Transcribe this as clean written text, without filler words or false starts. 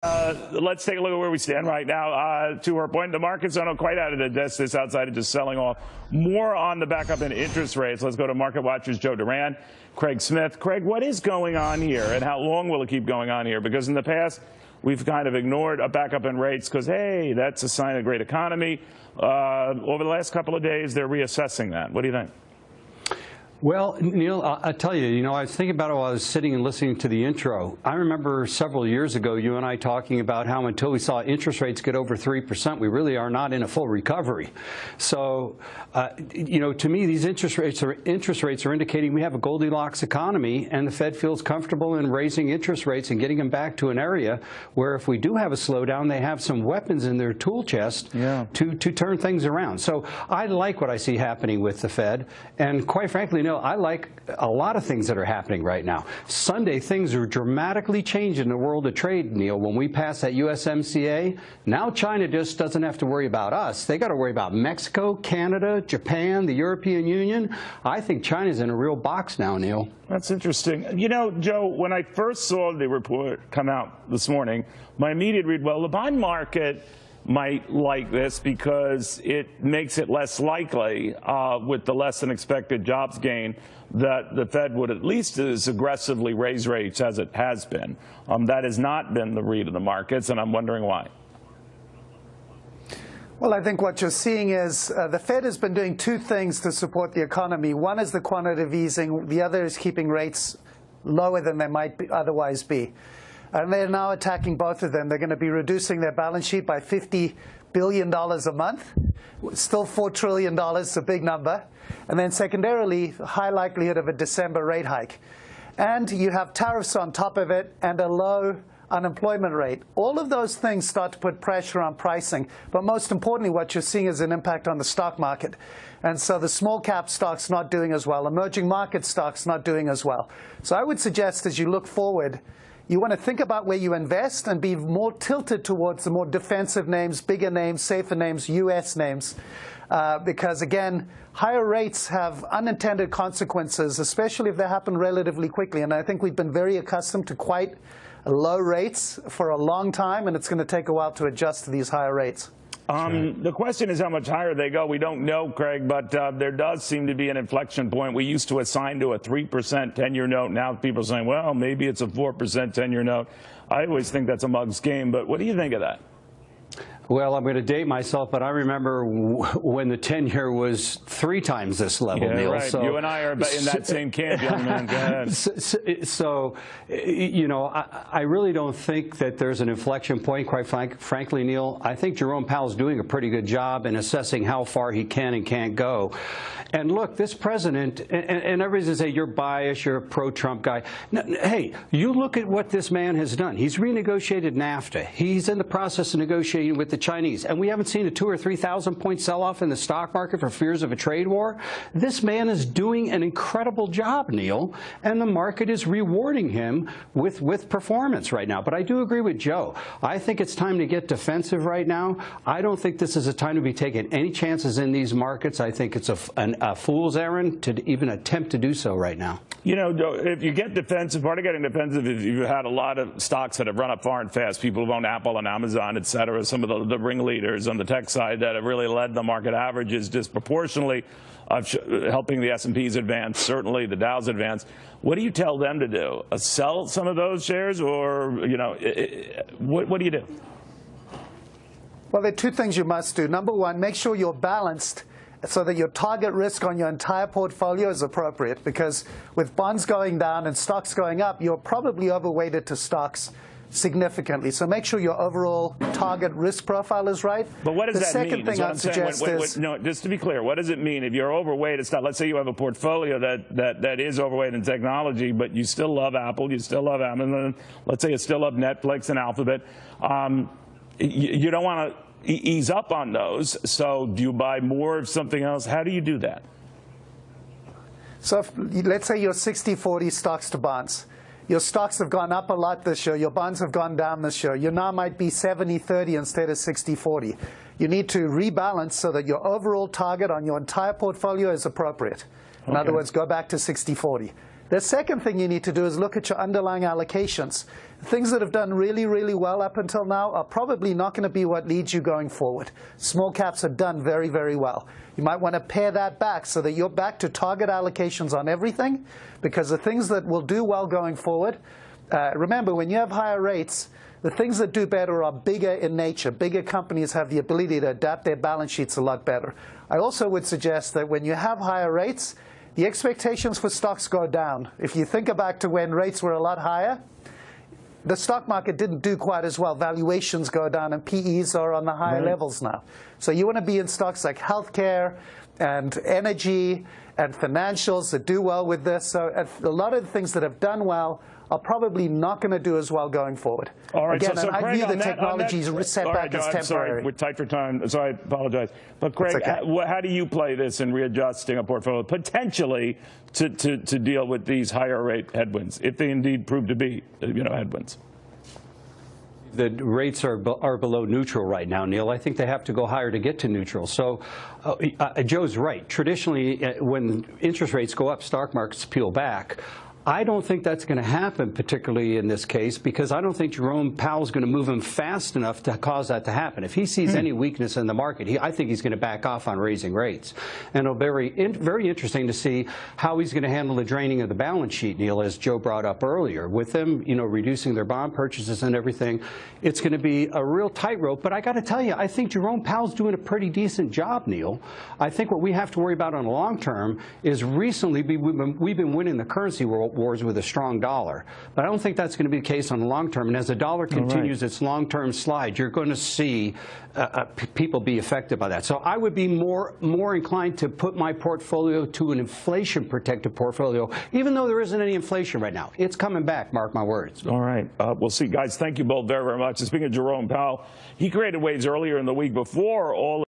Let's take a look at where we stand right now. To her point, the markets aren't quite out of the distance outside of just selling off. More on the backup in interest rates. Let's go to Market Watchers Joe Duran, Craig Smith. Craig, what is going on here, and how long will it keep going on here? Because in the past, we've kind of ignored a backup in rates because, hey, that's a sign of great economy. Over the last couple of days, they're reassessing that. What do you think? Well, Neil, I'll tell you, I was thinking about it while I was sitting and listening to the intro. I remember several years ago, you and I talking about how until we saw interest rates get over 3%, we really are not in a full recovery. So, to me, these interest rates are indicating we have a Goldilocks economy, and the Fed feels comfortable in raising interest rates and getting them back to an area where if we do have a slowdown, they have some weapons in their tool chest to turn things around. So I like what I see happening with the Fed, and quite frankly, I like a lot of things that are happening right now. Sunday, things are dramatically changing in the world of trade, Neil. When we pass that USMCA, now China just doesn't have to worry about us. They got to worry about Mexico, Canada, Japan, the European Union. I think China's in a real box now, Neil. That's interesting. Joe, when I first saw the report come out this morning, my immediate read, well, the bond market might like this because it makes it less likely with the less than expected jobs gain that the Fed would at least as aggressively raise rates as it has been. That has not been the read of the markets, and I'm wondering why. Well, I think what you're seeing is the Fed has been doing two things to support the economy. One is the quantitative easing. The other is keeping rates lower than they might otherwise be. And they're now attacking both of them. They're going to be reducing their balance sheet by $50 billion a month. Still $4 trillion, a big number. And then secondarily, high likelihood of a December rate hike. And you have tariffs on top of it and a low unemployment rate. All of those things start to put pressure on pricing. But most importantly, what you're seeing is an impact on the stock market. And so the small cap stocks not doing as well. Emerging market stocks not doing as well. So I would suggest as you look forward, you want to think about where you invest and be more tilted towards the more defensive names, bigger names, safer names, U.S. names. Because, again, higher rates have unintended consequences, especially if they happen relatively quickly. And I think we've been very accustomed to quite low rates for a long time, and it's going to take a while to adjust to these higher rates. The question is how much higher they go. We don't know, Craig, but there does seem to be an inflection point. We used to assign to a 3% 10-year note. Now people are saying, well, maybe it's a 4% 10-year note. I always think that's a mug's game, but what do you think of that? Well, I'm going to date myself, but I remember when the 10-year was 3 times this level, Neil. Right. So, you and I are in that same camp, young man. Go ahead. So, I really don't think that there's an inflection point, quite frankly, Neil. I think Jerome Powell's doing a pretty good job in assessing how far he can and can't go. And look, this president, and everybody's going to say, you're biased, you're a pro-Trump guy. No, hey, you look at what this man has done. He's renegotiated NAFTA. He's in the process of negotiating with the Chinese, and we haven't seen a 2,000 or 3,000 point sell-off in the stock market for fears of a trade war. This man is doing an incredible job, Neil, and the market is rewarding him with performance right now. But I do agree with Joe. I think it's time to get defensive right now. I don't think this is a time to be taking any chances in these markets. I think it's a fool's errand to even attempt to do so right now. If you get defensive, part of getting defensive is you've had a lot of stocks that have run up far and fast. People who've owned Apple and Amazon, et cetera, some of the ringleaders on the tech side that have really led the market averages disproportionately, helping the S&Ps advance, certainly the Dow's advance. What do you tell them to do? Sell some of those shares, or what do you do? Well, there are two things you must do. Number one, make sure you're balanced so that your target risk on your entire portfolio is appropriate, because with bonds going down and stocks going up, you're probably overweighted to stocks significantly. So make sure your overall target risk profile is right. But what does that mean? The second thing I'd suggest is... No, just to be clear, what does it mean if you're overweight? It's not, let's say you have a portfolio that is overweight in technology, but you still love Apple, you still love Amazon, let's say you still love Netflix and Alphabet. You don't want to ease up on those, so do you buy more of something else? How do you do that? So let's say you're 60-40 stocks to bonds. Your stocks have gone up a lot this year. Your bonds have gone down this year. You now might be 70-30 instead of 60-40. You need to rebalance so that your overall target on your entire portfolio is appropriate. In other words, go back to 60-40. The second thing you need to do is look at your underlying allocations. Things that have done really, really well up until now are probably not going to be what leads you going forward. Small caps have done very, very well. You might want to pare that back so that you're back to target allocations on everything, because the things that will do well going forward, remember, when you have higher rates, the things that do better are bigger in nature. Bigger companies have the ability to adapt their balance sheets a lot better. I also would suggest that when you have higher rates, the expectations for stocks go down. If you think back to when rates were a lot higher, the stock market didn't do quite as well. Valuations go down, and PEs are on the higher levels now. So you want to be in stocks like healthcare and energy and financials that do well with this. So a lot of the things that have done well are probably not going to do as well going forward. All right, again, so and I Craig, view the technology's setback as temporary. Sorry, we're tight for time, so I apologize. But Craig, okay. How do you play this in readjusting a portfolio potentially to deal with these higher rate headwinds, if they indeed prove to be, headwinds? The rates are below neutral right now, Neil. I think they have to go higher to get to neutral. So Joe's right. Traditionally, when interest rates go up, stock markets peel back. I don't think that's going to happen, particularly in this case, because I don't think Jerome Powell's going to move him fast enough to cause that to happen. If he sees any weakness in the market, I think he's going to back off on raising rates. And it'll be very interesting to see how he's going to handle the draining of the balance sheet, Neil, as Joe brought up earlier. With them, reducing their bond purchases and everything, it's going to be a real tightrope. But I got to tell you, I think Jerome Powell's doing a pretty decent job, Neil. I think what we have to worry about on the long term is recently we've been winning the currency wars with a strong dollar. But I don't think that's going to be the case on the long term. And as the dollar continues its long-term slide, you're going to see people be affected by that. So I would be more inclined to put my portfolio to an inflation-protected portfolio, even though there isn't any inflation right now. It's coming back, mark my words. All right. We'll see. Guys, thank you both very, very much. And speaking of Jerome Powell, he created waves earlier in the week before all